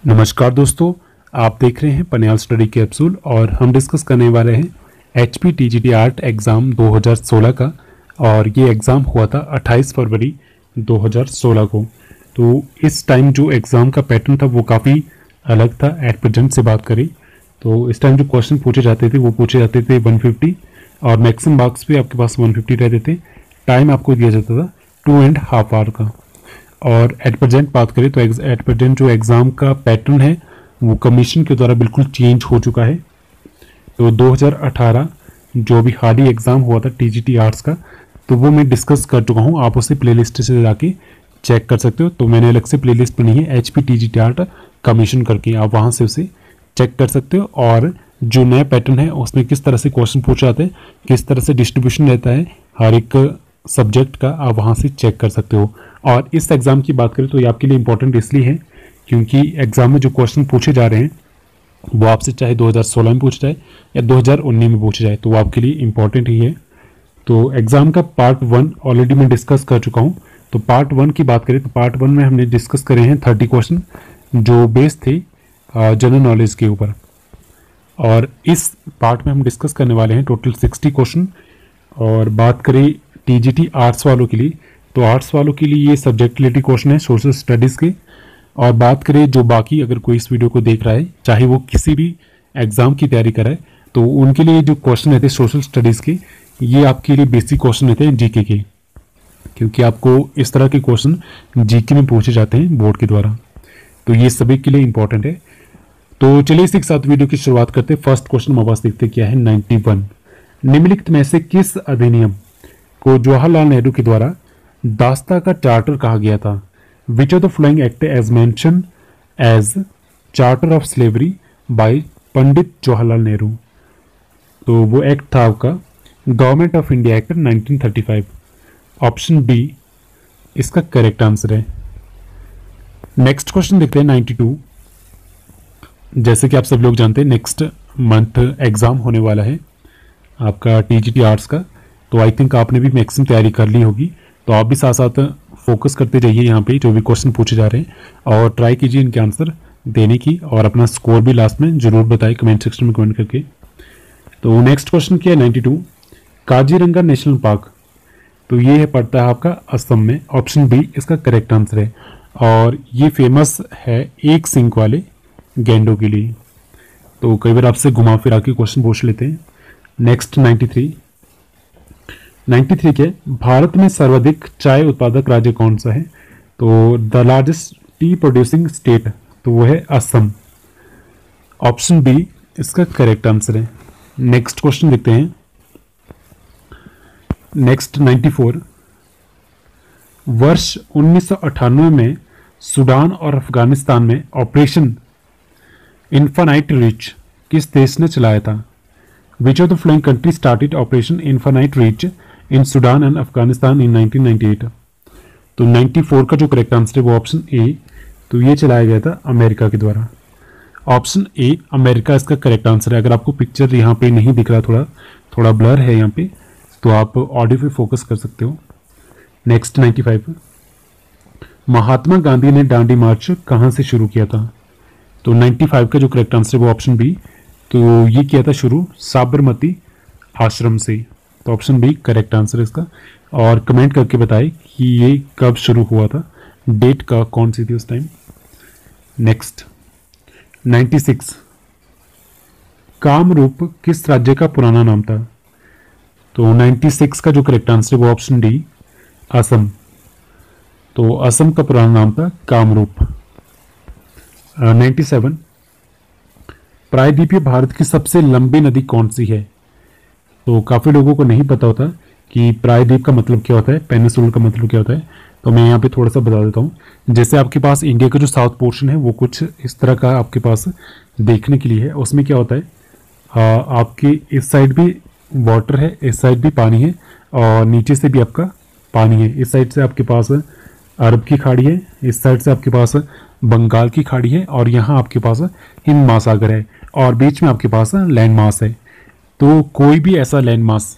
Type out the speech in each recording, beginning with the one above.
नमस्कार दोस्तों, आप देख रहे हैं पनियाल स्टडी कैप्सूल और हम डिस्कस करने वाले हैं HP TGT आर्ट एग्ज़ाम 2016 का। और ये एग्ज़ाम हुआ था 28 फरवरी 2016 को। तो इस टाइम जो एग्ज़ाम का पैटर्न था वो काफ़ी अलग था एट प्रेजेंट से बात करें तो। इस टाइम जो क्वेश्चन पूछे जाते थे वो पूछे जाते थे 150 और मैक्सिमम मार्क्स भी आपके पास 150 रहते थे। टाइम आपको दिया जाता था 2.5 आवर का। और एट प्रेजेंट बात करें तो एट प्रेजेंट जो एग्ज़ाम का पैटर्न है वो कमीशन के द्वारा बिल्कुल चेंज हो चुका है। तो 2018 जो भी हाल ही एग्ज़ाम हुआ था TGT आर्ट्स का, तो वो मैं डिस्कस कर चुका हूँ। आप उसे प्लेलिस्ट से जाके चेक कर सकते हो। तो मैंने अलग से प्लेलिस्ट बनी है HP TGT आर्ट कमीशन करके, आप वहाँ से उसे चेक कर सकते हो। और जो नया पैटर्न है उसमें किस तरह से क्वेश्चन पूछे जाते हैं, किस तरह से डिस्ट्रीब्यूशन रहता है हर एक सब्जेक्ट का, आप वहाँ से चेक कर सकते हो। और इस एग्ज़ाम की बात करें तो ये आपके लिए इंपॉर्टेंट इसलिए है क्योंकि एग्ज़ाम में जो क्वेश्चन पूछे जा रहे हैं वो आपसे चाहे 2016 में पूछा जाए या 2019 में पूछा जाए तो वो आपके लिए इंपॉर्टेंट ही है। तो एग्ज़ाम का पार्ट 1 ऑलरेडी मैं डिस्कस कर चुका हूँ। तो पार्ट 1 की बात करें तो पार्ट 1 में हमने डिस्कस करे हैं 30 क्वेश्चन जो बेस थे जनरल नॉलेज के ऊपर। और इस पार्ट में हम डिस्कस करने वाले हैं टोटल 60 क्वेश्चन। और बात करें TGT आर्ट्स वालों के लिए तो आर्ट्स वालों के लिए ये सब्जेक्ट रिलेटेड क्वेश्चन है सोशल स्टडीज़ के। और बात करें जो बाकी अगर कोई इस वीडियो को देख रहा है चाहे वो किसी भी एग्ज़ाम की तैयारी कराए तो उनके लिए जो क्वेश्चन रहते हैं सोशल स्टडीज़ के, ये आपके लिए बेसिक क्वेश्चन रहते हैं GK के, क्योंकि आपको इस तरह के क्वेश्चन GK में पूछे जाते हैं बोर्ड के द्वारा। तो ये सभी के लिए इंपॉर्टेंट है। तो चलिए इसी के साथ वीडियो की शुरुआत करते हैं। फर्स्ट क्वेश्चन हमारे पास देखते क्या है 91। निम्नलिखित में से किस अधिनियम को जवाहरलाल नेहरू के द्वारा दास्ता का चार्टर कहा गया था? Which of the following act as mention as charter of slavery by Pandit Jawaharlal Nehru? तो वो एक्ट था आपका government of India act 1935। Option B इसका करेक्ट आंसर है। नेक्स्ट क्वेश्चन देखते हैं 92। जैसे कि आप सब लोग जानते हैं नेक्स्ट मंथ एग्जाम होने वाला है आपका TGT आर्ट्स का। तो आई थिंक आपने भी मैक्सिमम तैयारी कर ली होगी। तो आप भी साथ साथ फोकस करते जाइए यहाँ पे जो भी क्वेश्चन पूछे जा रहे हैं और ट्राई कीजिए इनके आंसर देने की। और अपना स्कोर भी लास्ट में जरूर बताइए कमेंट सेक्शन में कमेंट करके। तो नेक्स्ट क्वेश्चन क्या है 92। काजीरंगा नेशनल पार्क, तो ये है पड़ता है आपका असम में। ऑप्शन बी इसका करेक्ट आंसर है। और ये फेमस है एक सिंक वाले गैंडों के लिए। तो कई बार आपसे घुमा फिरा के क्वेश्चन पूछ लेते हैं। नेक्स्ट 93 के भारत में सर्वाधिक चाय उत्पादक राज्य कौन सा है? तो the largest T producing state, तो वो है असम। ऑप्शन बी इसका करेक्ट आंसर है। नेक्स्ट क्वेश्चन देखते हैं। नेक्स्ट 94। वर्ष 1998 में सूडान और अफगानिस्तान में ऑपरेशन इन्फानाइट रीच किस देश ने चलाया था? Which of the following country started operation infinite reach in Sudan and Afghanistan in 1998? तो 94 का जो करेक्ट आंसर है वो ऑप्शन ए, तो ये चलाया गया था अमेरिका के द्वारा। ऑप्शन ए अमेरिका इसका करेक्ट आंसर है। अगर आपको पिक्चर यहाँ पे नहीं दिख रहा, थोड़ा ब्लर है यहाँ पे, तो आप ऑडियो पे फोकस कर सकते हो। नेक्स्ट 95। महात्मा गांधी ने दांडी मार्च कहाँ से शुरू किया था? तो 95 का जो करेक्ट आंसर है वो ऑप्शन बी, तो ये किया था शुरू साबरमती आश्रम से। तो ऑप्शन बी करेक्ट आंसर है इसका। और कमेंट करके बताएं कि ये कब शुरू हुआ था, डेट का कौन सी थी उस टाइम। नेक्स्ट 96। कामरूप किस राज्य का पुराना नाम था? तो 96 का जो करेक्ट आंसर है वो ऑप्शन डी असम। तो असम का पुराना नाम था कामरूप। 97। प्रायद्वीपीय भारत की सबसे लंबी नदी कौन सी है? तो काफ़ी लोगों को नहीं पता होता कि प्रायद्वीप का मतलब क्या होता है, पेनिसुला का मतलब क्या होता है। तो मैं यहाँ पे थोड़ा सा बता देता हूँ। जैसे आपके पास इंडिया का जो साउथ पोर्शन है वो कुछ इस तरह का आपके पास देखने के लिए है। उसमें क्या होता है, आपके इस साइड भी वाटर है, इस साइड भी पानी है और नीचे से भी आपका पानी है। इस साइड से आपके पास अरब की खाड़ी है, इस साइड से आपके पास बंगाल की खाड़ी है और यहाँ आपके पास हिंद महासागर है और बीच में आपके पास लैंड मास है। तो कोई भी ऐसा लैंड मास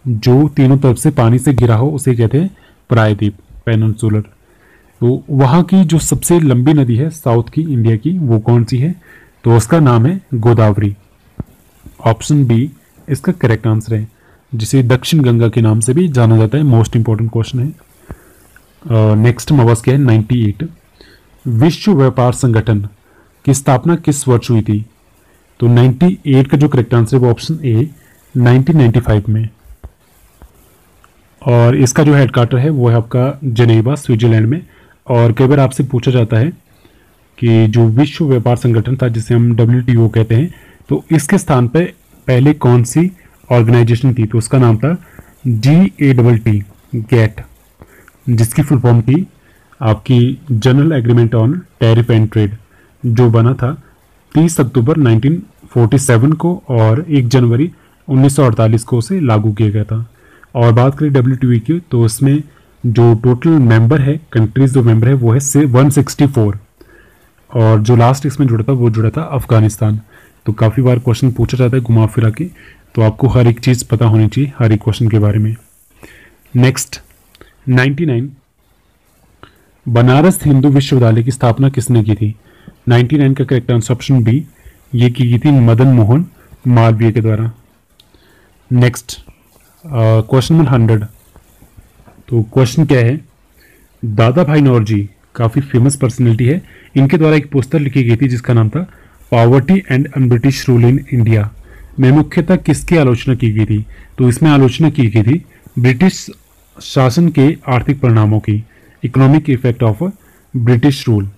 जो तीनों तरफ से पानी से घिरा हो उसे कहते हैं प्रायद्वीप, पेनिनसुलर। तो वहाँ की जो सबसे लंबी नदी है साउथ की इंडिया की, वो कौन सी है? तो उसका नाम है गोदावरी। ऑप्शन बी इसका करेक्ट आंसर है, जिसे दक्षिण गंगा के नाम से भी जाना जाता है। मोस्ट इंपॉर्टेंट क्वेश्चन है। नेक्स्ट हमारे पास क्या है? 98। विश्व व्यापार संगठन की स्थापना किस वर्ष हुई थी? तो 98 का जो करेक्ट आंसर है वो ऑप्शन ए 1995 में। और इसका जो हेडक्वार्टर है वो है आपका जनेवा, स्विट्जरलैंड में। और कई बार आपसे पूछा जाता है कि जो विश्व व्यापार संगठन था, जिसे हम WTO कहते हैं, तो इसके स्थान पे पहले कौन सी ऑर्गेनाइजेशन थी? तो उसका नाम था GATT, गेट, जिसकी फुल फॉर्म थी आपकी general agreement on tariff and trade, जो बना था 30 अक्टूबर 1947 को और 1 जनवरी 1948 को उसे लागू किया गया था। और बात करें WTO की, तो उसमें जो टोटल मेंबर है, कंट्रीज जो मेंबर है वो है 164। और जो लास्ट इसमें जुड़ा था वो जुड़ा था अफगानिस्तान। तो काफ़ी बार क्वेश्चन पूछा जाता है घुमा फिरा के, तो आपको हर एक चीज़ पता होनी चाहिए हर एक क्वेश्चन के बारे में। नेक्स्ट 99, बनारस हिंदू विश्वविद्यालय की स्थापना किसने की थी? 99 का करेक्ट आंसर ऑप्शन बी, ये की गई थी मदन मोहन मालवीय के द्वारा। Next question number 100। तो क्वेश्चन क्या है? दादा भाई नौरोजी काफ़ी फेमस पर्सनैलिटी है, इनके द्वारा एक पुस्तक लिखी गई थी जिसका नाम था poverty and un British rule in India में मुख्यतः किसकी आलोचना की गई थी? तो इसमें आलोचना की गई थी ब्रिटिश शासन के आर्थिक परिणामों की, economic effect of British rule.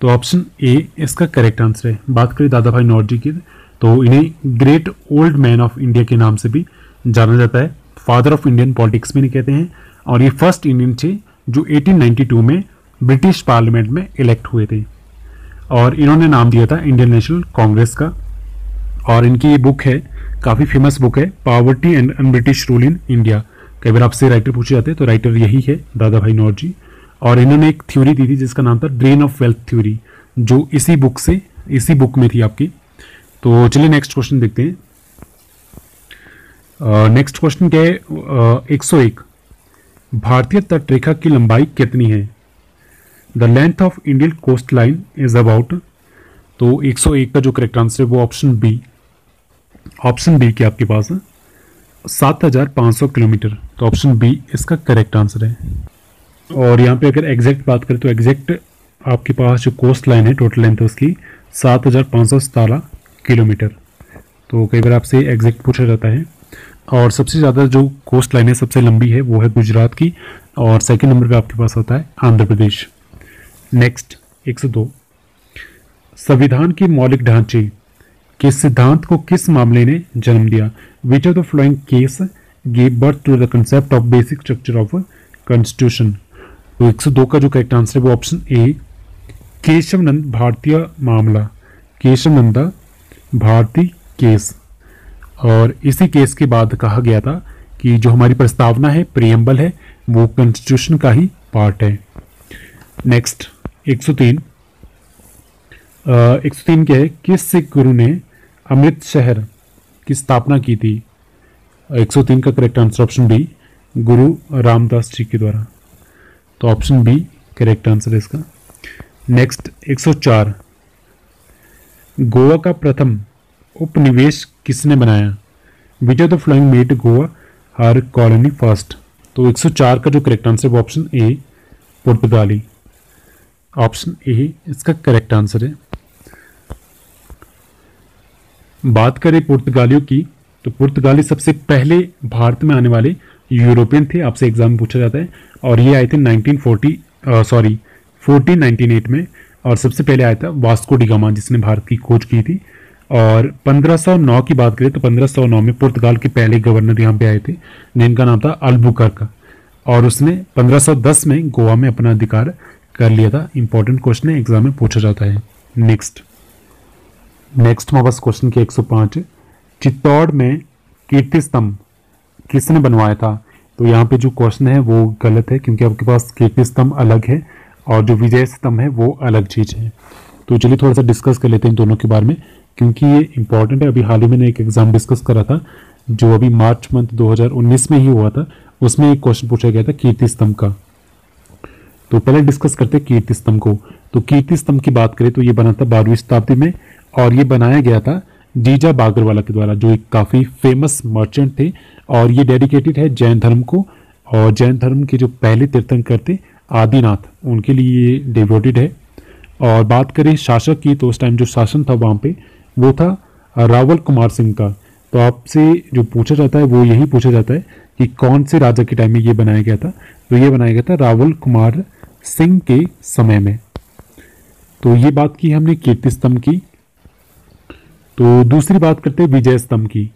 तो ऑप्शन ए इसका करेक्ट आंसर है। बात करें दादा भाई नौरोजी की, तो इन्हें great old man of India के नाम से भी जाना जाता है, फादर ऑफ इंडियन पॉलिटिक्स में नहीं कहते हैं। और ये फर्स्ट इंडियन थे जो 1892 में ब्रिटिश पार्लियामेंट में इलेक्ट हुए थे, और इन्होंने नाम दिया था इंडियन नेशनल कांग्रेस का। और इनकी ये बुक है, काफ़ी फेमस बुक है, poverty and un British rule in India. कई बार आपसे राइटर पूछे जाते हैं, तो राइटर यही है, दादा भाई नौरोजी। और इन्होंने एक थ्योरी दी थी जिसका नाम था ड्रेन ऑफ वेल्थ थ्योरी, जो इसी बुक में थी आपकी। तो चलिए नेक्स्ट क्वेश्चन देखते हैं। नेक्स्ट क्वेश्चन क्या है? 101, भारतीय तटरेखा की लंबाई कितनी है? The length of Indian coast line is about. तो 101 का जो करेक्ट आंसर है वो ऑप्शन बी के आपके पास है 7500 किलोमीटर। तो ऑप्शन बी इसका करेक्ट आंसर है। और यहाँ पे अगर एग्जैक्ट बात करें तो एग्जैक्ट आपके पास जो कोस्ट लाइन है, टोटल लेंथ है उसकी 7517 किलोमीटर। तो कई बार आपसे एग्जैक्ट पूछा जाता है। और सबसे ज़्यादा जो कोस्ट लाइन है, सबसे लंबी है, वो है गुजरात की, और सेकंड नंबर पे आपके पास होता है आंध्र प्रदेश। नेक्स्ट 102, संविधान के मौलिक ढांचे के सिद्धांत को किस मामले ने जन्म दिया? Which of the following case give birth to the concept of basic structure of constitution? तो 102 का जो करेक्ट आंसर है वो ऑप्शन ए केशवनंद भारतीय मामला, केशवनंदा भारती केस। और इसी केस के बाद कहा गया था कि जो हमारी प्रस्तावना है, प्रियम्बल है, वो कॉन्स्टिट्यूशन का ही पार्ट है। नेक्स्ट 103, 103 क्या है? किस सिख गुरु ने अमृत शहर की स्थापना की थी? 103 का करेक्ट आंसर ऑप्शन बी, गुरु रामदास जी के द्वारा। तो ऑप्शन बी करेक्ट आंसर है इसका। नेक्स्ट 104, गोवा का प्रथम उपनिवेश किसने बनाया? विच of the flowing made Goa her colony first? तो 104 का जो करेक्ट आंसर है वो ऑप्शन ए पुर्तगाली। ऑप्शन ए इसका करेक्ट आंसर है। बात करें पुर्तगालियों की, तो पुर्तगाली सबसे पहले भारत में आने वाले यूरोपियन थे, आपसे एग्जाम में पूछा जाता है। और ये आए थे 1498 में, और सबसे पहले आया था वास्को डी गामा, जिसने भारत की खोज की थी। और 1509 की बात करें तो 1509 में पुर्तगाल के पहले गवर्नर यहाँ पे आए थे, जिनका नाम था अल्बुकर्क, और उसने 1510 में गोवा में अपना अधिकार कर लिया था। इंपॉर्टेंट क्वेश्चन है, एग्जाम में पूछा जाता है। नेक्स्ट हमारे पास क्वेश्चन के 105, चित्तौड़ में कीर्ति स्तंभ किसने बनवाया था? तो यहाँ पे जो क्वेश्चन है वो गलत है, क्योंकि आपके पास कीर्ति स्तंभ अलग है और जो विजय स्तंभ है वो अलग चीज़ है। तो चलिए थोड़ा सा डिस्कस कर लेते हैं इन दोनों के बारे में, क्योंकि ये इंपॉर्टेंट है। अभी हाल ही मैंने एक एग्जाम डिस्कस करा था जो अभी मार्च मंथ 2019 में ही हुआ था, उसमें एक क्वेश्चन पूछा गया था कीर्ति स्तंभ का। तो पहले डिस्कस करते हैं कीर्ति स्तंभ को। तो कीर्ति स्तंभ की बात करें तो ये बना था 12वीं शताब्दी में और ये बनाया गया था जीजा बागरवाला के द्वारा, जो एक काफ़ी फेमस मर्चेंट थे। और ये डेडिकेटेड है जैन धर्म को, और जैन धर्म के जो पहले तीर्थंकर थे आदिनाथ, उनके लिए ये डिवोटेड है। और बात करें शासक की तो उस टाइम जो शासन था वहाँ पे वो था रावल कुमार सिंह का। तो आपसे जो पूछा जाता है वो यही पूछा जाता है कि कौन से राजा के टाइम में ये बनाया गया था। तो ये बनाया गया था रावल कुमार सिंह के समय में। तो ये बात की हमने कीर्ति स्तंभ की। तो दूसरी बात करते हैं विजय स्तंभ की।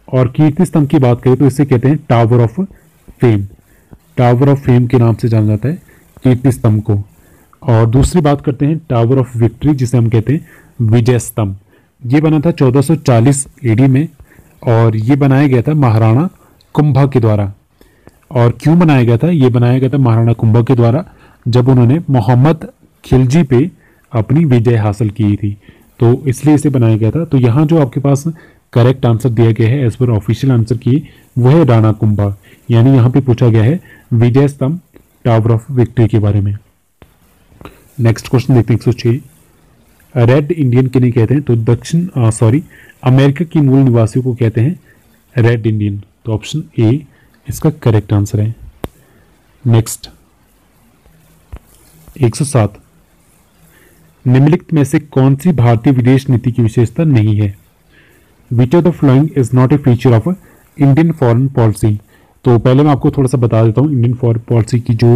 और कीर्ति स्तंभ की बात करें तो इसे कहते हैं tower of fame. Tower of fame के नाम से जाना जाता है कीर्ति स्तंभ को। और दूसरी बात करते हैं टावर ऑफ विक्ट्री, जिसे हम कहते हैं विजय स्तंभ। ये बना था 1440 एडी में और ये बनाया गया था महाराणा कुंभा के द्वारा। और क्यों बनाया गया था? ये बनाया गया था महाराणा कुंभा के द्वारा जब उन्होंने मोहम्मद खिलजी पे अपनी विजय हासिल की थी, तो इसलिए इसे बनाया गया था। तो यहाँ जो आपके पास करेक्ट आंसर दिया गया है एज पर ऑफिशियल आंसर की वो है राणा कुंभा, यानी यहाँ पे पूछा गया है विजय स्तंभ टावर ऑफ विक्ट्री के बारे में। नेक्स्ट क्वेश्चन देखते हैं 106। रेड इंडियन किन्हें कहते हैं? तो अमेरिका की मूल निवासियों को कहते हैं रेड इंडियन। तो ऑप्शन ए इसका करेक्ट आंसर है। नेक्स्ट 107। निम्नलिखित में से कौन सी भारतीय विदेश नीति की विशेषता नहीं है? विच of the following is not a feature of Indian foreign policy. तो पहले मैं आपको थोड़ा सा बता देता हूँ इंडियन फॉरेन पॉलिसी की जो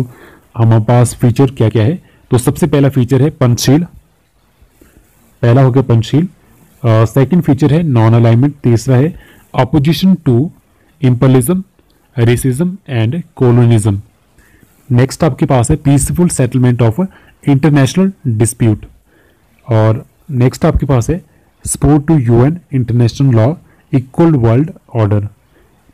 हमारे पास फीचर क्या क्या है। तो सबसे पहला फीचर है पंचशील, पहला हो गया पंचशील। सेकंड फीचर है नॉन अलाइनमेंट। तीसरा है opposition to imperialism, racism and colonialism. Next आपके पास है peaceful settlement of international dispute. और नेक्स्ट आपके पास है support to UN, international law, equal world order.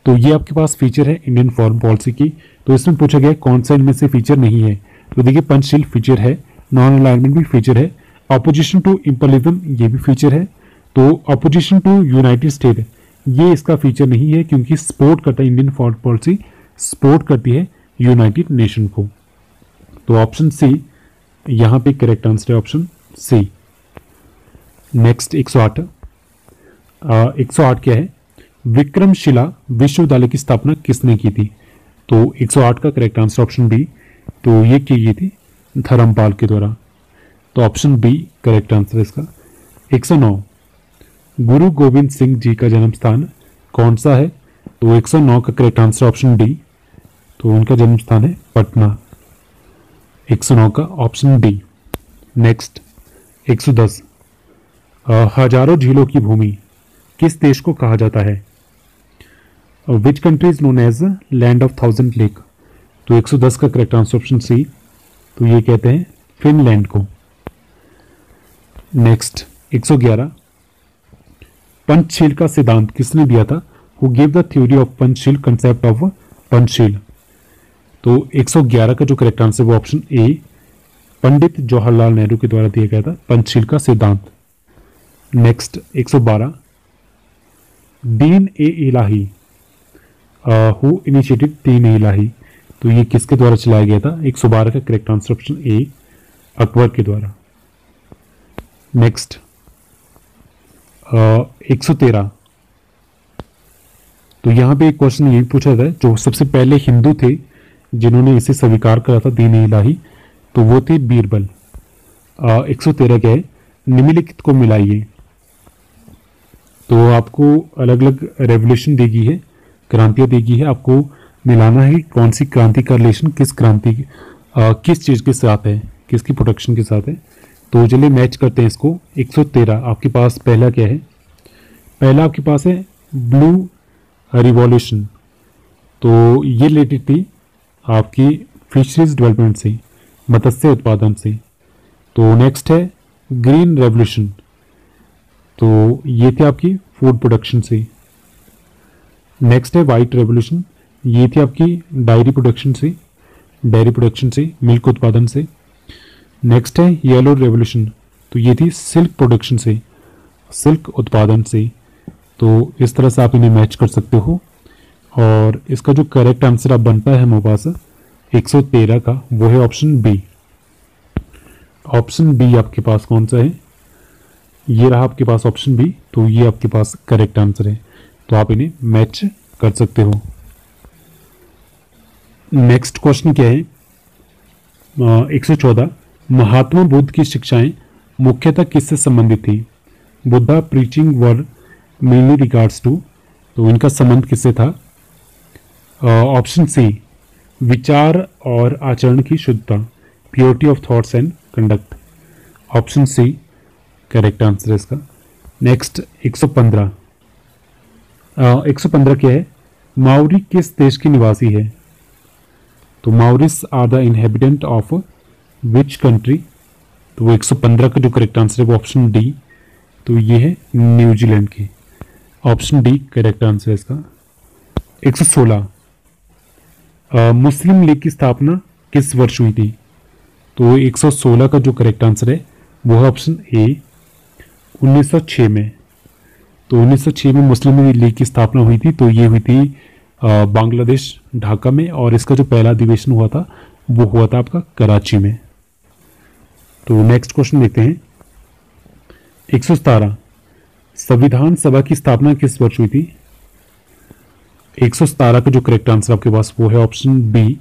तो ये आपके पास फीचर है इंडियन फॉरेन पॉलिसी की। तो इसमें पूछा गया कौन सा इनमें से फीचर नहीं है। तो देखिए पंचशील फीचर है, नॉन अलाइनमेंट भी फीचर है, अपोजिशन टू इंपलिज्म ये भी फीचर है। तो अपोजिशन टू यूनाइटेड स्टेट ये इसका फीचर नहीं है क्योंकि सपोर्ट करता है इंडियन फॉरेन पॉलिसी सपोर्ट करती है यूनाइटेड नेशन को। तो ऑप्शन सी यहाँ पे करेक्ट आंसर है, ऑप्शन सी। नेक्स्ट 108। 108 क्या है? विक्रमशिला विश्वविद्यालय की स्थापना किसने की थी? तो 108 का करेक्ट आंसर ऑप्शन बी। तो ये की गई थी धर्मपाल के द्वारा। तो ऑप्शन बी करेक्ट आंसर है इसका। 109। गुरु गोविंद सिंह जी का जन्म स्थान कौन सा है? तो 109 का करेक्ट आंसर ऑप्शन डी। तो उनका जन्म स्थान है पटना। 109 का ऑप्शन डी। नेक्स्ट 110। हजारों झीलों की भूमि किस देश को कहा जाता है? Which country is known as land of thousand lake. तो 110 का करेक्ट आंसर ऑप्शन सी। तो ये कहते हैं फिनलैंड को। नेक्स्ट 111। पंचशील का सिद्धांत किसने दिया था? Who give the theory of Panchsheel, concept of Panchsheel. तो 111 का जो करेक्ट आंसर वो ऑप्शन ए पंडित जवाहरलाल नेहरू के द्वारा दिया गया था पंचशील का सिद्धांत। Next 112। Deen A Ilahi, who initiated दीन ए इलाही। तो ये किसके द्वारा चलाया गया था? 112 का correct answer option A Akbar के द्वारा। नेक्स्ट 113। तो यहाँ पे एक क्वेश्चन ये पूछा था जो सबसे पहले हिंदू थे जिन्होंने इसे स्वीकार करा था दीन ए इलाही, तो वो थे बीरबल। 113 क्या है? निम्नलिखित को मिलाइए। तो आपको अलग अलग रेवोल्यूशन दी गई है, क्रांतियां दी गई है, आपको मिलाना है कौन सी क्रांति का रिलेशन किस क्रांति किस चीज़ के साथ है, किसकी प्रोटेक्शन के साथ है। तो चलिए मैच करते हैं इसको। 113 आपके पास पहला क्या है? पहला आपके पास है ब्लू रिवॉल्यूशन। तो ये रिलेटेड थी आपकी फिशरीज डेवलपमेंट से, मत्स्य उत्पादन से। तो नेक्स्ट है ग्रीन रेवोल्यूशन। तो ये थी आपकी फूड प्रोडक्शन से। नेक्स्ट है वाइट रेवोल्यूशन, ये थी आपकी डेयरी प्रोडक्शन से, मिल्क उत्पादन से। नेक्स्ट है येलो रेवोल्यूशन, तो ये थी सिल्क प्रोडक्शन से, सिल्क उत्पादन से। तो इस तरह से आप इन्हें मैच कर सकते हो। और इसका जो करेक्ट आंसर अब बनता है हमारे पास 113 का, वो है ऑप्शन बी। ऑप्शन बी आपके पास कौन सा है? ये रहा आपके पास ऑप्शन बी, तो ये आपके पास करेक्ट आंसर है, तो आप इन्हें मैच कर सकते हो। नेक्स्ट क्वेश्चन क्या है? 114, महात्मा बुद्ध की शिक्षाएं मुख्यतः किससे संबंधित थी? Buddha preaching were mainly regards to, तो इनका संबंध किससे था? ऑप्शन सी, विचार और आचरण की शुद्धता, purity of thoughts and conduct. Option C correct answer है इसका। नेक्स्ट 115, 115 क्या है? माउरी किस देश के निवासी है? तो Maoris are the inhabitant of which country? तो 115 का जो करेक्ट आंसर है वो ऑप्शन डी, तो ये है न्यूजीलैंड की। ऑप्शन डी करेक्ट आंसर है इसका। 116, मुस्लिम लीग की स्थापना किस वर्ष हुई थी? तो 116 का जो करेक्ट आंसर है वो है ऑप्शन ए, 1906 में। तो 1906 में मुस्लिम लीग की स्थापना हुई थी, तो ये हुई थी बांग्लादेश ढाका में, और इसका जो पहला अधिवेशन हुआ था वो हुआ था आपका कराची में। तो नेक्स्ट क्वेश्चन देखते हैं। 117, संविधान सभा की स्थापना किस वर्ष हुई थी? 117 का जो करेक्ट आंसर आपके पास वो है ऑप्शन बी,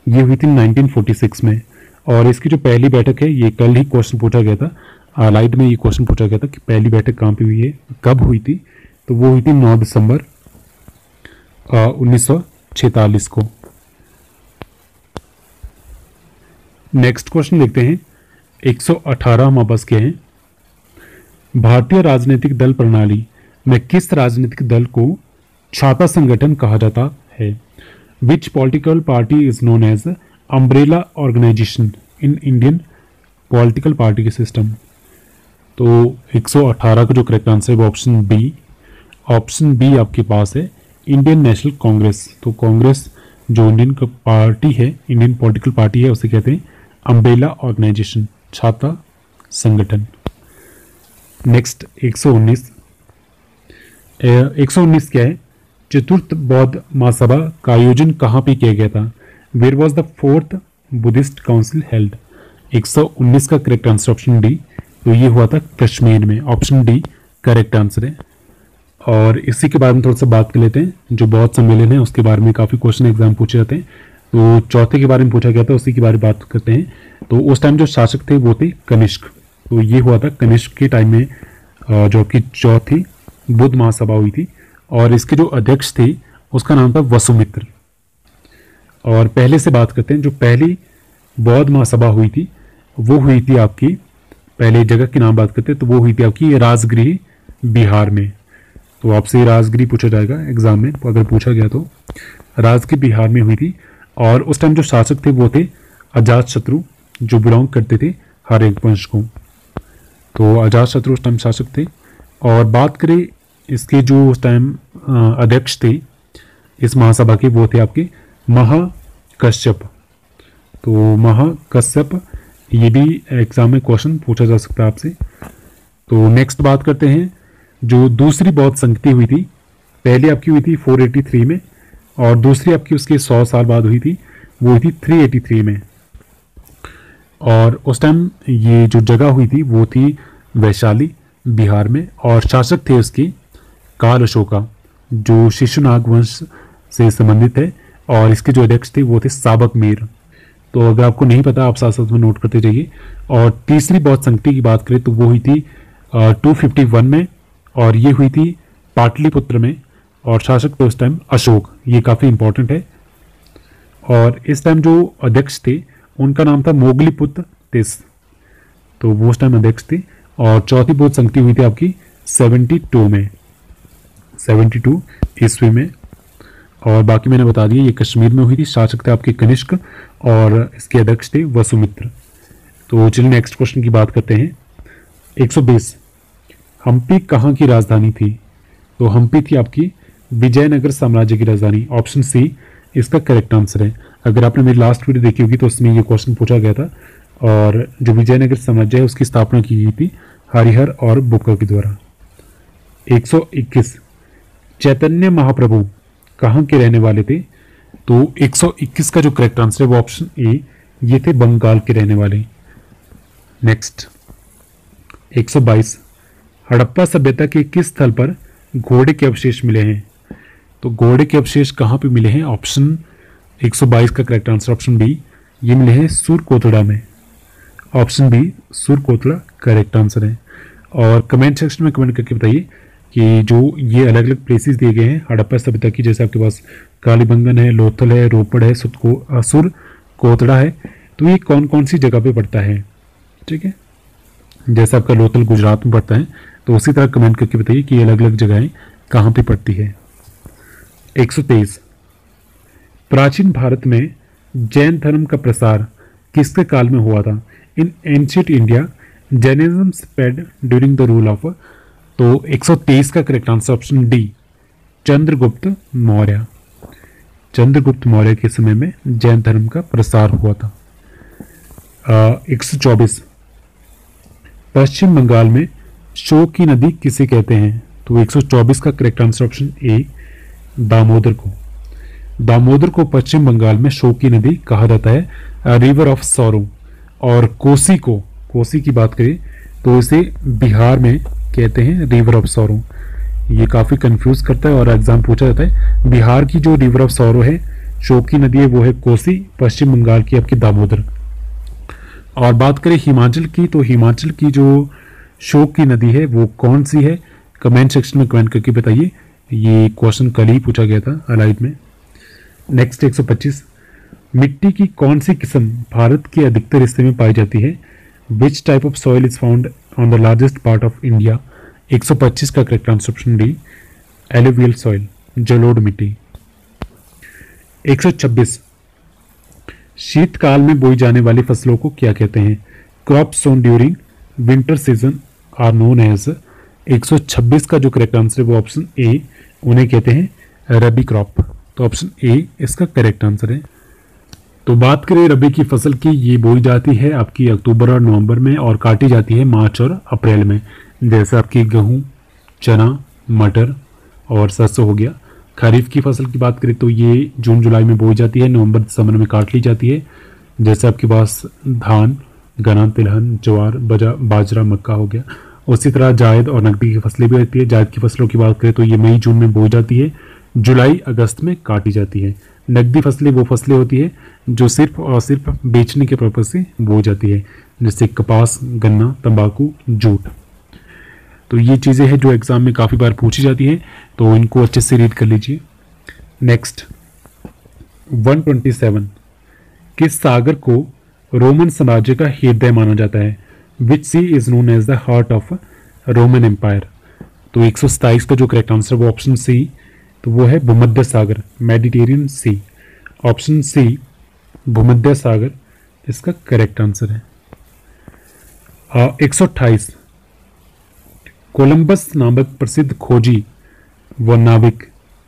ये हुई थी 1946 में। और इसकी जो पहली बैठक है, ये कल ही क्वेश्चन पूछा गया था, लाइट में ये क्वेश्चन पूछा गया था कि पहली बैठक कहाँ पे हुई है, कब हुई थी? तो वो हुई थी 9 दिसंबर 1946 को। नेक्स्ट क्वेश्चन देखते हैं। 118 हमारे पास क्या है? भारतीय राजनीतिक दल प्रणाली में किस राजनीतिक दल को छाता संगठन कहा जाता है? Which political party is known as umbrella organisation in Indian political party के सिस्टम? तो 118 का जो करेक्ट आंसर है वो ऑप्शन बी। ऑप्शन बी आपके पास है इंडियन नेशनल कांग्रेस। तो कांग्रेस जो इंडियन पार्टी है, इंडियन पॉलिटिकल पार्टी है, उसे कहते हैं अम्ब्रेला ऑर्गेनाइजेशन, छाता संगठन। नेक्स्ट 119, 119 क्या है? चतुर्थ बौद्ध महासभा का आयोजन कहाँ पे किया गया था? Where was the fourth Buddhist council held? 119 का करेक्ट आंसर ऑप्शन डी, तो ये हुआ था कश्मीर में। ऑप्शन डी करेक्ट आंसर है। और इसी के बारे में थोड़ा सा बात कर लेते हैं। जो बौद्ध सम्मेलन है उसके बारे में काफ़ी क्वेश्चन एग्जाम पूछे जाते हैं, तो चौथे के बारे में पूछा गया था, उसी के बारे में बात करते हैं। तो उस टाइम जो शासक थे वो थे कनिष्क। तो ये हुआ था कनिष्क के टाइम में, जो कि चौथी बुद्ध महासभा हुई थी, और इसके जो अध्यक्ष थे उसका नाम था वसुमित्र। और पहले से बात करते हैं, जो पहली बौद्ध महासभा हुई थी वो हुई थी आपकी, पहले जगह की नाम बात करते हैं तो वो हुई थी आपकी राजगृह, बिहार में। तो आपसे राजगृह पूछा जाएगा एग्जाम में, अगर पूछा गया तो राजगृह बिहार में हुई थी। और उस टाइम जो शासक थे वो थे अजात शत्रु, जो बिलोंग करते थे हर्यक वंश को। तो अजात शत्रु उस टाइम शासक थे। और बात करें इसके जो उस टाइम अध्यक्ष थे इस महासभा के, वो थे आपके महाकश्यप। तो महाकश्यप, ये भी एग्जाम में क्वेश्चन पूछा जा सकता है आपसे। तो नेक्स्ट बात करते हैं, जो दूसरी बौद्ध संगति हुई थी, पहली आपकी हुई थी 483 में, और दूसरी आपकी उसके 100 साल बाद हुई थी, वो हुई थी 383 में। और उस टाइम ये जो जगह हुई थी वो थी वैशाली, बिहार में। और शासक थे उसके काल अशोका, जो शिशुनाग वंश से संबंधित है। और इसके जो अध्यक्ष थे वो थे साबक मीर। तो अगर आपको नहीं पता आप साथ साथ में नोट करते जाइए। और तीसरी बौद्ध संगति की बात करें तो वो हुई थी 251 में, और ये हुई थी पाटलिपुत्र में। और शासक थे उस टाइम अशोक, ये काफ़ी इंपॉर्टेंट है। और इस टाइम जो अध्यक्ष थे उनका नाम था मोगलीपुत्र तिस, तो वो उस टाइम अध्यक्ष थे। और चौथी बौद्ध संगति हुई थी आपकी 72 में, 72 ईस्वी में। और बाकी मैंने बता दिया, ये कश्मीर में हुई थी, शासक थे आपके कनिष्क, और इसके अध्यक्ष थे वसुमित्र। तो चलिए नेक्स्ट क्वेश्चन की बात करते हैं। 120, हम्पी कहाँ की राजधानी थी? तो हम्पी थी आपकी विजयनगर साम्राज्य की राजधानी। ऑप्शन सी इसका करेक्ट आंसर है। अगर आपने मेरी लास्ट वीडियो देखी होगी तो उसमें ये क्वेश्चन पूछा गया था। और जो विजयनगर साम्राज्य है उसकी स्थापना की गई थी हरिहर और बुक्का के द्वारा। 121, चैतन्य महाप्रभु कहाँ के रहने वाले थे? तो 121 का जो करेक्ट आंसर है वो ऑप्शन ए, ये थे बंगाल के रहने वाले। नेक्स्ट 122, हड़प्पा सभ्यता के किस स्थल पर घोड़े के अवशेष मिले हैं? तो घोड़े के अवशेष कहाँ पे मिले हैं? ऑप्शन 122 का करेक्ट आंसर ऑप्शन बी, ये मिले हैं सुरकोतड़ा में। Option B Surkotada correct answer है। और कमेंट सेक्शन में कमेंट करके बताइए कि जो ये अलग अलग प्लेसेस दिए गए हैं हड़प्पा सभ्यता की, जैसे आपके पास कालीबंगन है, लोथल है, रोपड़ है, सुरकोतड़ा है, तो ये कौन कौन सी जगह पे पड़ता है? ठीक है, जैसे आपका लोथल गुजरात में पड़ता है, तो उसी तरह कमेंट करके बताइए कि ये अलग अलग जगहें कहाँ पे पड़ती है। 123, प्राचीन भारत में जैन धर्म का प्रसार किसके काल में हुआ था? इन ancient India Jainism spread during the rule of, तो 123 का correct answer option D, Chandragupta Maurya. Chandragupta Maurya के समय में जैन धर्म का प्रसार हुआ था। 124, पश्चिम बंगाल में शोक की नदी किसे कहते हैं? तो 124 का correct answer option A, Damodar को। दामोदर को पश्चिम बंगाल में शोक की नदी कहा जाता है, रिवर ऑफ सॉरो। और कोसी की बात करें तो इसे बिहार में कहते हैं रिवर ऑफ सॉरो। ये काफ़ी कंफ्यूज करता है और एग्जाम पूछा जाता है। बिहार की जो रिवर ऑफ सॉरो है, शोक की नदी है, वो है कोसी, पश्चिम बंगाल की आपकी दामोदर। और बात करें हिमाचल की, तो हिमाचल की जो शोक की नदी है वो कौन सी है? कमेंट सेक्शन में कमेंट करके बताइए। ये क्वेश्चन कल ही पूछा गया था अलाइड में। नेक्स्ट 125, मिट्टी की कौन सी किस्म भारत के अधिकतर हिस्से में पाई जाती है? Which type of soil is found on the largest part of India? 125 का correct answer option D, alluvial soil, जलोढ़ मिट्टी। 126, शीतकाल में बोई जाने वाली फसलों को क्या कहते हैं? Crop sown during winter season are known as. 126 का जो करेक्ट आंसर है वो ऑप्शन ए, उन्हें कहते हैं रबी क्रॉप। तो ऑप्शन ए इसका करेक्ट आंसर है। तो बात करें रबी की फसल की, ये बोई जाती है आपकी अक्टूबर और नवंबर में और काटी जाती है मार्च और अप्रैल में। जैसे आपकी गेहूं, चना, मटर और सरसों हो गया। खरीफ की फसल की बात करें तो ये जून जुलाई में बोई जाती है, नवंबर दिसंबर में काट ली जाती है। जैसे आपके पास धान, गन्ना, तिलहन, ज्वार, बाजरा, मक्का हो गया। उसी तरह जायद और नकदी की फसलें भी रहती है। जायद की फसलों की बात करें तो ये मई जून में बोई जाती है, जुलाई अगस्त में काटी जाती है। नकदी फसलें वो फसलें होती है जो सिर्फ और सिर्फ बेचने के पर्पज से बोई जाती है, जैसे कपास, गन्ना, तंबाकू, जूट। तो ये चीज़ें हैं जो एग्जाम में काफ़ी बार पूछी जाती हैं, तो इनको अच्छे से रीड कर लीजिए। नेक्स्ट 127, किस सागर को रोमन साम्राज्य का हृदय माना जाता है? Which sea is known as the heart of Roman empire? तो 127 का जो करेक्ट आंसर वो ऑप्शन सी, तो वो है भूमध्य सागर, मेडिटेरियन सी। ऑप्शन सी भूमध्य सागर इसका करेक्ट आंसर है। 128, कोलंबस नामक प्रसिद्ध खोजी व नाविक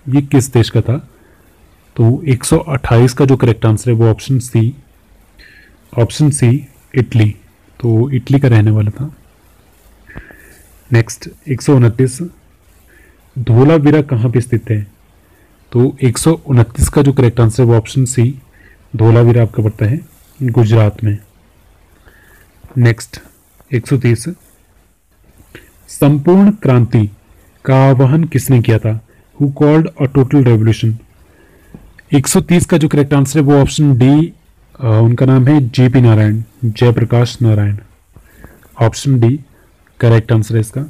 ये किस देश का था? तो 128 का जो करेक्ट आंसर है वो ऑप्शन सी इटली। तो इटली का रहने वाला था। नेक्स्ट 129, धोलावीरा कहाँ पे स्थित है? तो 129 का जो करेक्ट आंसर है वो ऑप्शन सी, धोलावीरा आपका पड़ता है गुजरात में। नेक्स्ट 130, संपूर्ण क्रांति का आह्वान किसने किया था? Who called a total revolution? 130 का जो करेक्ट आंसर है वो ऑप्शन डी, उनका नाम है JP Narayan, Jayaprakash Narayan. Option D correct answer है इसका।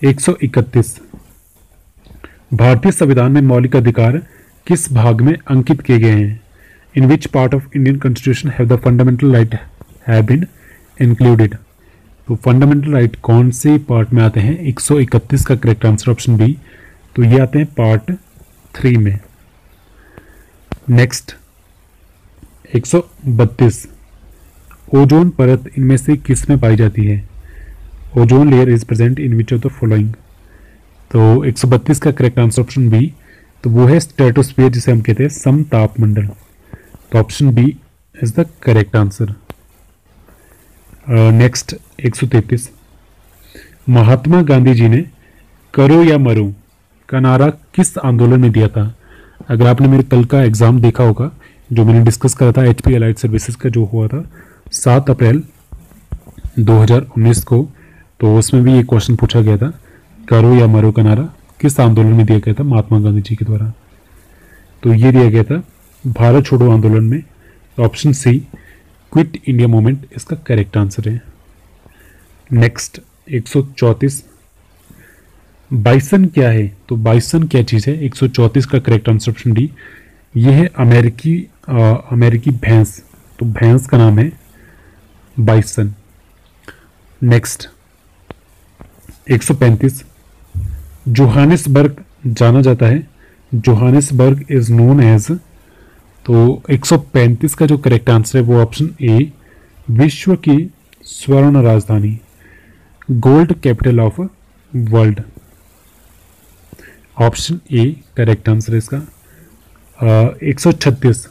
131, भारतीय संविधान में मौलिक अधिकार किस भाग में अंकित किए गए हैं? In which part of Indian constitution have the fundamental right have been included? तो फंडामेंटल राइट कौन से पार्ट में आते हैं? 131 का करेक्ट आंसर ऑप्शन बी, तो ये आते हैं पार्ट 3 में। नेक्स्ट 132, ओजोन परत इनमें से किस में पाई जाती है? Ozone layer is present in which of the following? तो 132 का करेक्ट आंसर ऑप्शन बी, तो वो है स्ट्रेटोस्फीयर, जिसे हम कहते हैं समतापमंडल। तो option B is the correct answer. Next 133, Mahatma Gandhi ji ने करो या मरो का नारा किस आंदोलन में दिया था? अगर आपने मेरे कल का एग्ज़ाम देखा होगा जो मैंने डिस्कस करा था HP एलाइड सर्विसेज का, जो हुआ था 7 अप्रैल 2019 को, तो उसमें भी ये क्वेश्चन पूछा गया था, करो या मरो का नारा किस आंदोलन में दिया गया था महात्मा गांधी जी के द्वारा। तो ये दिया गया था भारत छोड़ो आंदोलन में। Option C quit India movement इसका करेक्ट आंसर है। नेक्स्ट 134 बाइसन क्या है? तो बाइसन क्या चीज़ है? 134 का करेक्ट आंसर ऑप्शन डी, ये है अमेरिकी भैंस। तो भैंस का नाम है बाइसन। नेक्स्ट 135 जोहानिसबर्ग जाना जाता है, जोहानिसबर्ग इज नोन एज। तो 135 का जो करेक्ट आंसर है वो ऑप्शन ए, विश्व की स्वर्ण राजधानी, gold capital of world. Option A correct answer है इसका। 136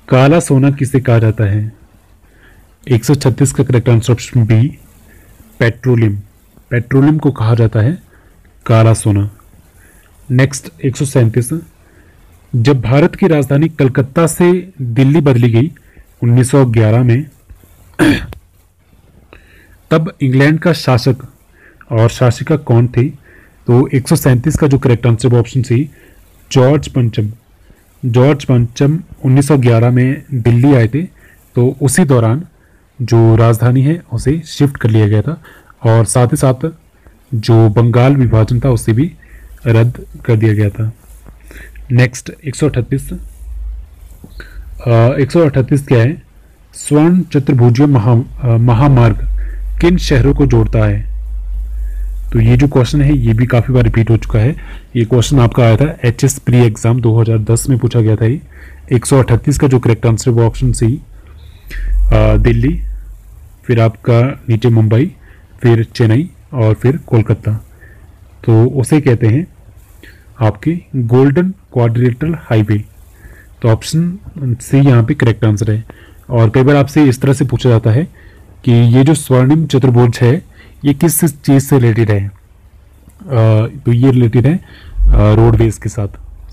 काला सोना किसे कहा जाता है? 136 का correct answer option B, petroleum. Petroleum को कहा जाता है काला सोना। नेक्स्ट 137 जब भारत की राजधानी कलकत्ता से दिल्ली बदली गई 1911 में, तब इंग्लैंड का शासक और शासिका कौन थे? तो 137 का जो करेक्ट आंसर है ऑप्शन सी, जॉर्ज पंचम। जॉर्ज पंचम 1911 में दिल्ली आए थे, तो उसी दौरान जो राजधानी है उसे शिफ्ट कर लिया गया था, और साथ ही साथ जो बंगाल विभाजन था उसे भी रद्द कर दिया गया था। नेक्स्ट 138 क्या है? स्वर्ण चतुर्भुजीय महामार्ग किन शहरों को जोड़ता है? तो ये जो क्वेश्चन है ये भी काफ़ी बार रिपीट हो चुका है। ये क्वेश्चन आपका आया था HS प्री एग्जाम 2010 में पूछा गया था। ये 138 का जो करेक्ट आंसर है वो ऑप्शन सी, दिल्ली, फिर आपका नीचे मुंबई, फिर चेन्नई और फिर कोलकाता। तो उसे कहते हैं आपके गोल्डन क्वाड्रिलेटरल हाईवे। तो ऑप्शन सी यहाँ पे करेक्ट आंसर है। और कई बार आपसे इस तरह से पूछा जाता है कि ये जो स्वर्णिम चतुर्भुज है ये किस चीज़ से रिलेटेड है? तो ये रिलेटेड है रोडवेज के साथ,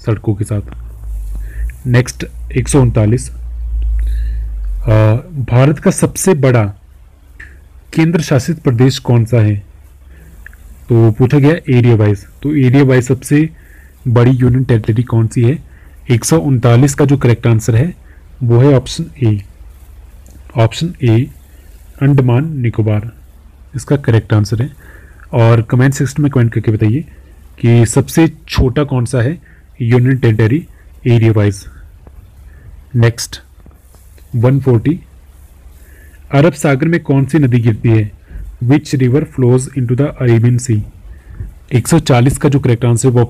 सड़कों के साथ। नेक्स्ट 139 भारत का सबसे बड़ा केंद्र शासित प्रदेश कौन सा है? तो पूछा गया एरिया वाइज। तो एरिया वाइज सबसे बड़ी यूनियन टेरिटरी कौन सी है? 139 का जो करेक्ट आंसर है वो है ऑप्शन ए, अंडमान निकोबार इसका करेक्ट आंसर है। और कमेंट सेक्शन में कमेंट करके बताइए कि सबसे छोटा कौन सा है union territory area wise. Next 140 अरब सागर में कौन सी नदी गिरती है? Which river flows into the Arabian sea. 140 का जो करेक्ट आंसर है वो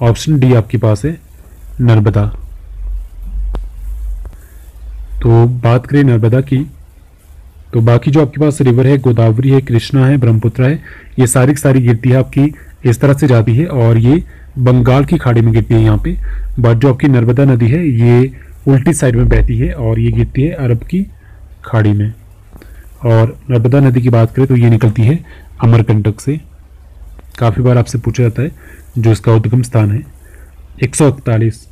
ऑप्शन डी आपके पास है, नर्मदा। तो बात करें नर्मदा की, तो बाकी जो आपके पास रिवर है गोदावरी है, कृष्णा है, ब्रह्मपुत्र है, ये सारी की सारी गिरती है आपकी इस तरह से जाती है और ये बंगाल की खाड़ी में गिरती है यहाँ पे। बट जो आपकी नर्मदा नदी है ये उल्टी साइड में बहती है और ये गिरती है अरब की खाड़ी में। और नर्मदा नदी की बात करें तो ये निकलती है अमरकंटक से, काफ़ी बार आपसे पूछा जाता है जो इसका उद्गम स्थान है। 141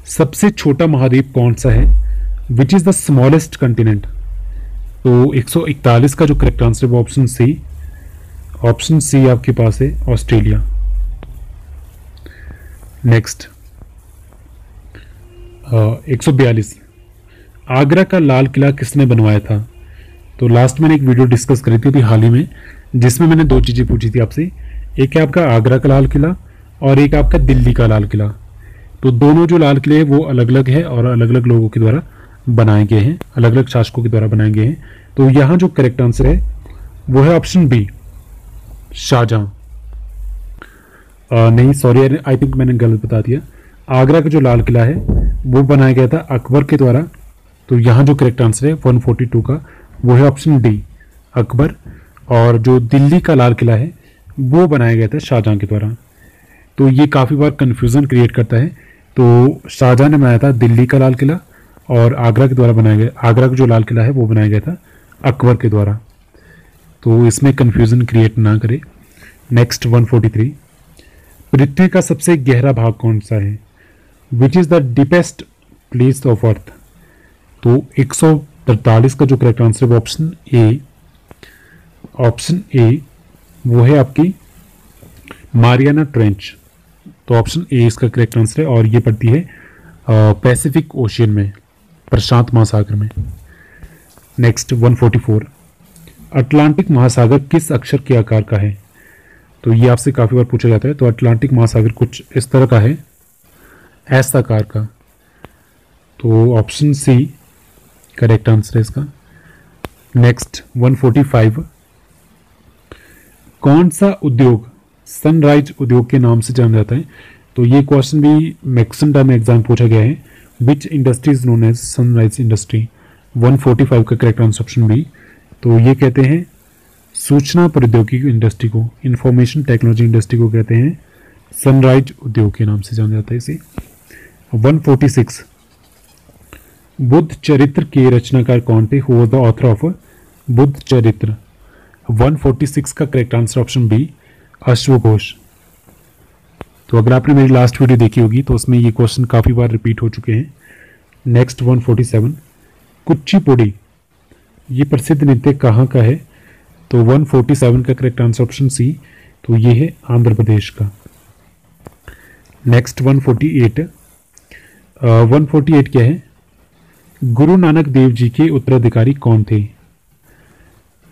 सबसे छोटा महाद्वीप कौन सा है? Which is the smallest continent. तो 141 का जो करेक्ट आंसर है वो ऑप्शन सी आपके पास है, ऑस्ट्रेलिया। नेक्स्ट 142 आगरा का लाल किला किसने बनवाया था? तो लास्ट मैंने एक वीडियो डिस्कस करी थी हाल ही में, जिसमें मैंने दो चीज़ें पूछी थी आपसे, एक है आपका आगरा का लाल किला और एक आपका दिल्ली का लाल किला। तो दोनों जो लाल किले हैं वो अलग अलग है और अलग अलग लोगों के द्वारा बनाए गए हैं, अलग अलग शासकों के द्वारा बनाए गए हैं। तो यहाँ जो करेक्ट आंसर है वो है ऑप्शन बी, शाहजहां। नहीं सॉरी, आई थिंक मैंने गलत बता दिया। आगरा का जो लाल किला है वो बनाया गया था अकबर के द्वारा। तो यहाँ जो करेक्ट आंसर है 142 का वो है ऑप्शन डी, अकबर। और जो दिल्ली का लाल किला है वो बनाया गया था शाहजहां के द्वारा। तो ये काफ़ी बार कन्फ्यूज़न क्रिएट करता है। तो शाहजहां ने बनाया था दिल्ली का लाल किला और आगरा के द्वारा बनाया गया, आगरा का जो लाल किला है वो बनाया गया था अकबर के द्वारा। तो इसमें कन्फ्यूज़न क्रिएट ना करें। नेक्स्ट 143 पृथ्वी का सबसे गहरा भाग कौन सा है? Which is the deepest place of earth? तो 143 का जो करेक्ट आंसर है ऑप्शन ए वो है आपकी मारियाना ट्रेंच। तो ऑप्शन ए इसका करेक्ट आंसर है और ये पड़ती है पैसिफिक ओशियन में, प्रशांत महासागर में। नेक्स्ट 144, अटलांटिक महासागर किस अक्षर के आकार का है? तो ये आपसे काफ़ी बार पूछा जाता है। तो अटलांटिक महासागर कुछ इस तरह का है, एस आकार का। तो ऑप्शन सी करेक्ट आंसर है इसका। नेक्स्ट 145, कौन सा उद्योग सनराइज उद्योग के नाम से जाना जाता है? तो ये क्वेश्चन भी मैक्सिमम टाइम एग्जाम पूछा गया है। Which industry is known as sunrise industry? 145 का करेक्ट आंसर ऑप्शन बी। तो ये कहते हैं सूचना प्रौद्योगिकी इंडस्ट्री को, इंफॉर्मेशन टेक्नोलॉजी इंडस्ट्री को कहते हैं सनराइज उद्योग के नाम से जाना जाता है इसे। 146, बुद्ध चरित्र के रचनाकार कौन थे? Who was the author of Buddha चरित्र? 146 का करेक्ट आंसर ऑप्शन बी अश्वघोष। तो अगर आपने मेरी लास्ट वीडियो देखी होगी तो उसमें ये क्वेश्चन काफ़ी बार रिपीट हो चुके हैं। नेक्स्ट 147, कुचिपुड़ी ये प्रसिद्ध नृत्य कहाँ का है? तो 147 का करेक्ट आंसर ऑप्शन सी। तो ये है आंध्र प्रदेश का। नेक्स्ट 148, 148 क्या है? गुरु नानक देव जी के उत्तराधिकारी कौन थे?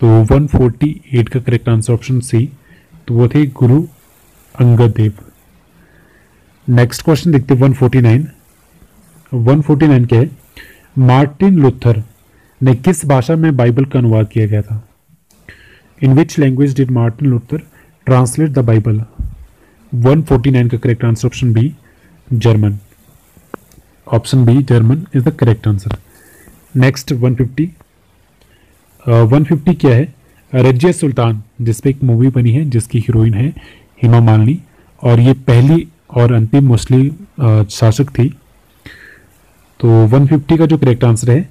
तो 148 का करेक्ट आंसर ऑप्शन सी। तो वो थे गुरु अंगद देव। नेक्स्ट क्वेश्चन देखते हैं 149। 149 क्या है? मार्टिन लूथर ने किस भाषा में बाइबल का अनुवाद किया गया था? In which language did Martin Luther translate the Bible? 149 का correct answer option B German. Option B German is the correct answer. Next 150, 150 क्या है? रजिया सुल्तान, जिसपे एक मूवी बनी है जिसकी हीरोइन है हेमा मालिनी और ये पहली और अंतिम मुस्लिम शासक थी। तो 150 का जो करेक्ट आंसर है,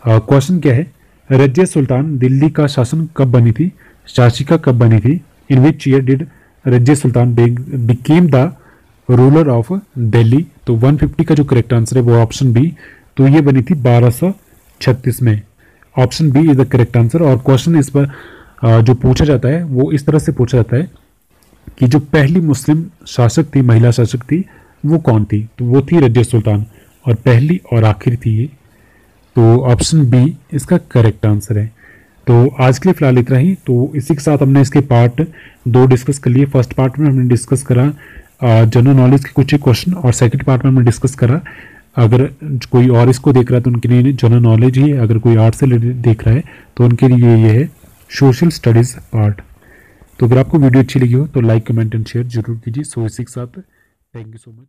क्वेश्चन क्या है? रजिया सुल्तान दिल्ली का शासन कब बनी थी, शासिका कब बनी थी? In which year did Razia Sultan became the ruler of Delhi? तो 150 का जो करेक्ट आंसर है वो ऑप्शन बी। तो ये बनी थी 1236 में। Option B is the correct answer. और क्वेश्चन इस पर जो पूछा जाता है वो इस तरह से पूछा जाता है कि जो पहली मुस्लिम शासक थी, महिला शासक थी, वो कौन थी? तो वो थी रजिया सुल्तान और पहली और आखिरी थी ये। तो ऑप्शन बी इसका करेक्ट आंसर है। तो आज के लिए फिलहाल इतना ही। तो इसी के साथ हमने इसके पार्ट 2 डिस्कस कर लिए। फर्स्ट पार्ट में हमने डिस्कस करा जनरल नॉलेज के कुछ क्वेश्चन और सेकंड पार्ट में हमने डिस्कस करा, अगर कोई और इसको देख रहा है तो उनके लिए जनरल नॉलेज ही है, अगर कोई आर्ट से देख रहा है तो उनके लिए ये है सोशल स्टडीज़ पार्ट। तो अगर आपको वीडियो अच्छी लगी हो तो लाइक कमेंट एंड शेयर जरूर कीजिए। सो इसी के साथ थैंक यू सो मच।